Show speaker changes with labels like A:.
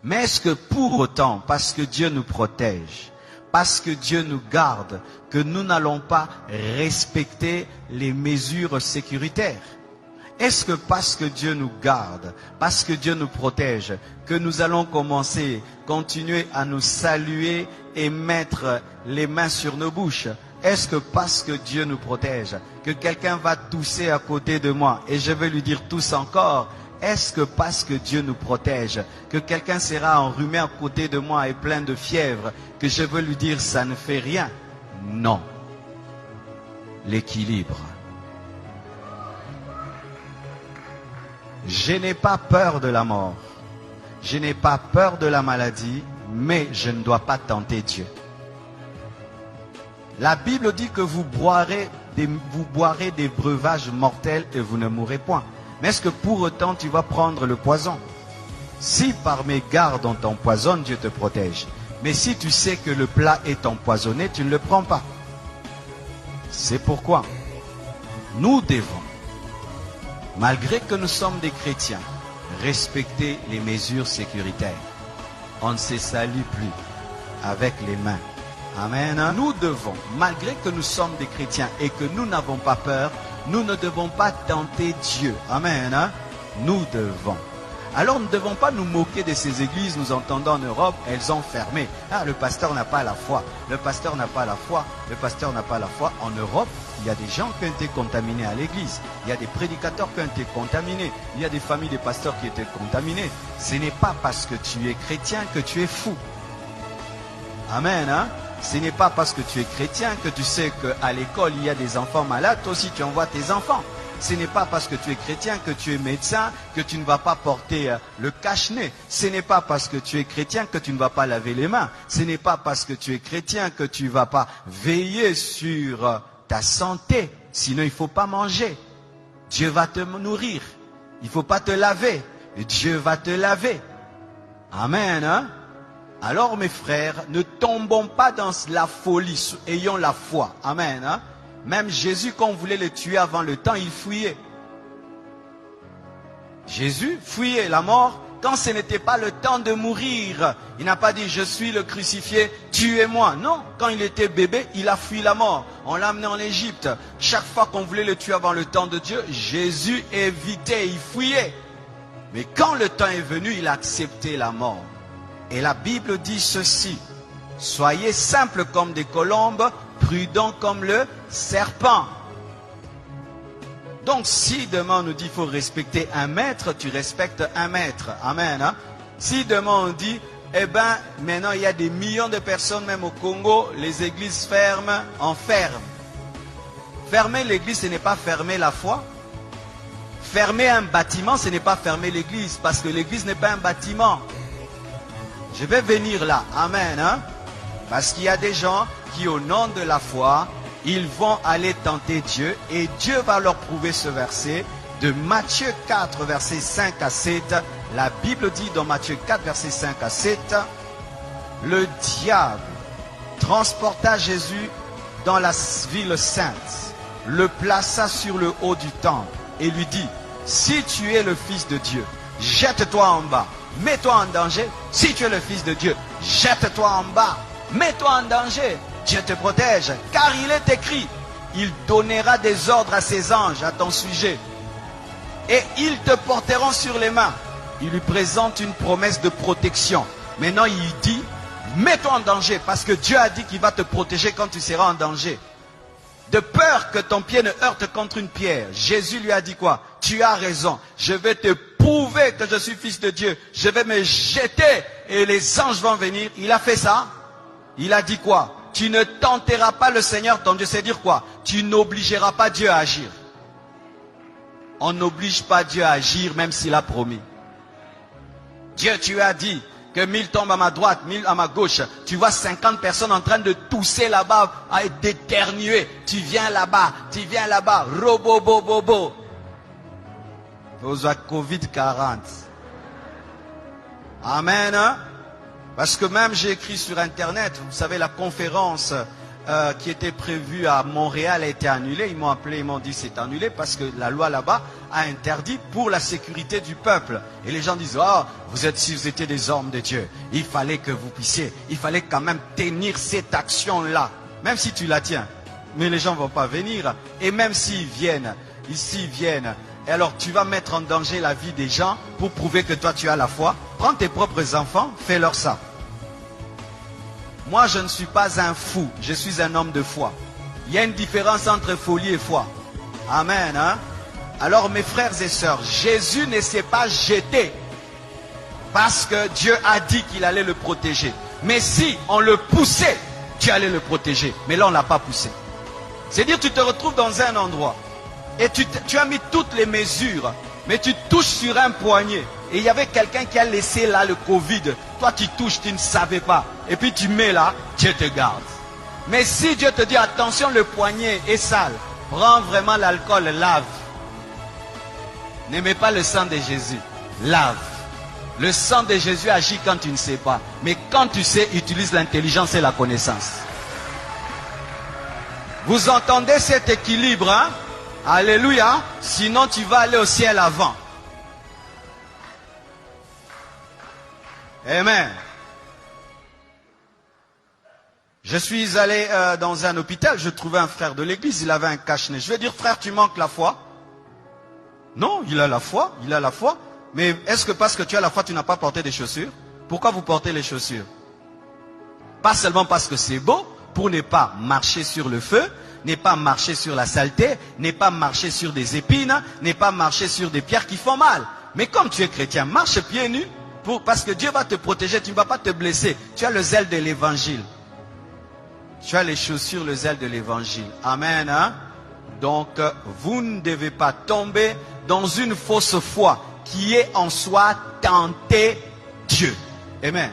A: Mais est-ce que pour autant, parce que Dieu nous protège, parce que Dieu nous garde, que nous n'allons pas respecter les mesures sécuritaires? Est-ce que parce que Dieu nous garde, parce que Dieu nous protège, que nous allons continuer à nous saluer et mettre les mains sur nos bouches? Est-ce que parce que Dieu nous protège, que quelqu'un va tousser à côté de moi et je vais lui dire tousse encore? Est-ce que parce que Dieu nous protège, que quelqu'un sera enrhumé à côté de moi et plein de fièvre, que je veux lui dire ça ne fait rien? Non. L'équilibre. Je n'ai pas peur de la mort. Je n'ai pas peur de la maladie, mais je ne dois pas tenter Dieu. La Bible dit que vous boirez des breuvages mortels et vous ne mourrez point. Mais est-ce que pour autant tu vas prendre le poison? Si par mes gardes on t'empoisonne, Dieu te protège. Mais si tu sais que le plat est empoisonné, tu ne le prends pas. C'est pourquoi nous devons, malgré que nous sommes des chrétiens, respecter les mesures sécuritaires. On ne se salue plus avec les mains. Amen. Nous devons, malgré que nous sommes des chrétiens et que nous n'avons pas peur, nous ne devons pas tenter Dieu. Amen. Nous devons. Alors nous ne devons pas nous moquer de ces églises. Nous entendons en Europe, elles ont fermé. Ah, le pasteur n'a pas la foi. Le pasteur n'a pas la foi. Le pasteur n'a pas la foi. En Europe, il y a des gens qui ont été contaminés à l'église. Il y a des prédicateurs qui ont été contaminés. Il y a des familles de pasteurs qui ont été contaminées. Ce n'est pas parce que tu es chrétien que tu es fou. Amen. Ce n'est pas parce que tu es chrétien que tu sais qu'à l'école, il y a des enfants malades. Toi aussi, tu envoies tes enfants. Ce n'est pas parce que tu es chrétien, que tu es médecin, que tu ne vas pas porter le cache-nez. Ce n'est pas parce que tu es chrétien que tu ne vas pas laver les mains. Ce n'est pas parce que tu es chrétien que tu ne vas pas veiller sur ta santé. Sinon, il ne faut pas manger. Dieu va te nourrir. Il ne faut pas te laver. Dieu va te laver. Amen. Alors, mes frères, ne tombons pas dans la folie. Ayons la foi. Amen. Même Jésus, quand on voulait le tuer avant le temps, il fuyait. Jésus fuyait la mort quand ce n'était pas le temps de mourir. Il n'a pas dit, je suis le crucifié, tuez-moi. Non, quand il était bébé, il a fui la mort. On l'a amené en Égypte. Chaque fois qu'on voulait le tuer avant le temps de Dieu, Jésus évitait, il fuyait. Mais quand le temps est venu, il a accepté la mort. Et la Bible dit ceci, soyez simples comme des colombes, prudents comme le serpent. Donc si demain on nous dit qu'il faut respecter un maître, tu respectes un maître. Amen. Si demain on dit, eh bien maintenant il y a des millions de personnes, même au Congo, les églises ferment, on ferme. Fermer l'église, ce n'est pas fermer la foi. Fermer un bâtiment, ce n'est pas fermer l'église, parce que l'église n'est pas un bâtiment. Je vais venir là. Amen. Parce qu'il y a des gens qui, au nom de la foi, ils vont aller tenter Dieu et Dieu va leur prouver ce verset de Matthieu 4, versets 5 à 7. La Bible dit dans Matthieu 4, versets 5 à 7, le diable transporta Jésus dans la ville sainte, le plaça sur le haut du temple et lui dit, si tu es le Fils de Dieu, jette-toi en bas, mets-toi en danger. Si tu es le Fils de Dieu, jette-toi en bas, mets-toi en danger. Dieu te protège, car il est écrit, il donnera des ordres à ses anges à ton sujet, et ils te porteront sur les mains. Il lui présente une promesse de protection. Maintenant, il dit, mets-toi en danger, parce que Dieu a dit qu'il va te protéger quand tu seras en danger. De peur que ton pied ne heurte contre une pierre. Jésus lui a dit quoi? Tu as raison, je vais te prouver que je suis Fils de Dieu. Je vais me jeter et les anges vont venir. Il a fait ça. Il a dit quoi? Tu ne tenteras pas le Seigneur ton Dieu. C'est dire quoi? Tu n'obligeras pas Dieu à agir. On n'oblige pas Dieu à agir même s'il a promis. Dieu, tu as dit que 1000 tombent à ma droite, 1000 à ma gauche. Tu vois 50 personnes en train de tousser là-bas, à d'éternuer. Tu viens là-bas, robo-bo-bo-bo. Vous avez Covid-40. Amen. Parce que même j'ai écrit sur Internet, vous savez, la conférence qui était prévu à Montréal a été annulé. Ils m'ont appelé, ils m'ont dit c'est annulé parce que la loi là-bas a interdit pour la sécurité du peuple. Et les gens disent, oh, si vous étiez des hommes de Dieu, il fallait que vous puissiez, il fallait quand même tenir cette action-là. Même si tu la tiens. Mais les gens ne vont pas venir. Et même s'ils viennent, ici ils viennent, et alors tu vas mettre en danger la vie des gens pour prouver que toi tu as la foi. Prends tes propres enfants, fais-leur ça. Moi je ne suis pas un fou, je suis un homme de foi. Il y a une différence entre folie et foi. Amen. Hein? Alors mes frères et sœurs, Jésus ne s'est pas jeté parce que Dieu a dit qu'il allait le protéger. Mais si on le poussait, Dieu allait le protéger. Mais là on ne l'a pas poussé. C'est-à-dire tu te retrouves dans un endroit et tu as mis toutes les mesures, mais tu touches sur un poignet. Et il y avait quelqu'un qui a laissé là le Covid. Toi tu touches, tu ne savais pas. Et puis tu mets là, Dieu te garde. Mais si Dieu te dit attention, le poignet est sale, prends vraiment l'alcool, lave. N'aimez pas le sang de Jésus, lave. Le sang de Jésus agit quand tu ne sais pas. Mais quand tu sais, utilise l'intelligence et la connaissance. Vous entendez cet équilibre, hein? Alléluia. Sinon tu vas aller au ciel avant. Amen. Je suis allé dans un hôpital, je trouvais un frère de l'église, il avait un cache-nez. Je vais dire, frère, tu manques la foi? Non, il a la foi, il a la foi. Mais est-ce que parce que tu as la foi, tu n'as pas porté des chaussures? Pourquoi vous portez les chaussures? Pas seulement parce que c'est beau, pour ne pas marcher sur le feu, ne pas marcher sur la saleté, ne pas marcher sur des épines, ne pas marcher sur des pierres qui font mal. Mais comme tu es chrétien, marche pieds nus, parce que Dieu va te protéger, tu ne vas pas te blesser. Tu as le zèle de l'évangile. Tu as les chaussures, le zèle de l'évangile. Amen. Hein? Donc, vous ne devez pas tomber dans une fausse foi qui est en soi tenter Dieu. Amen.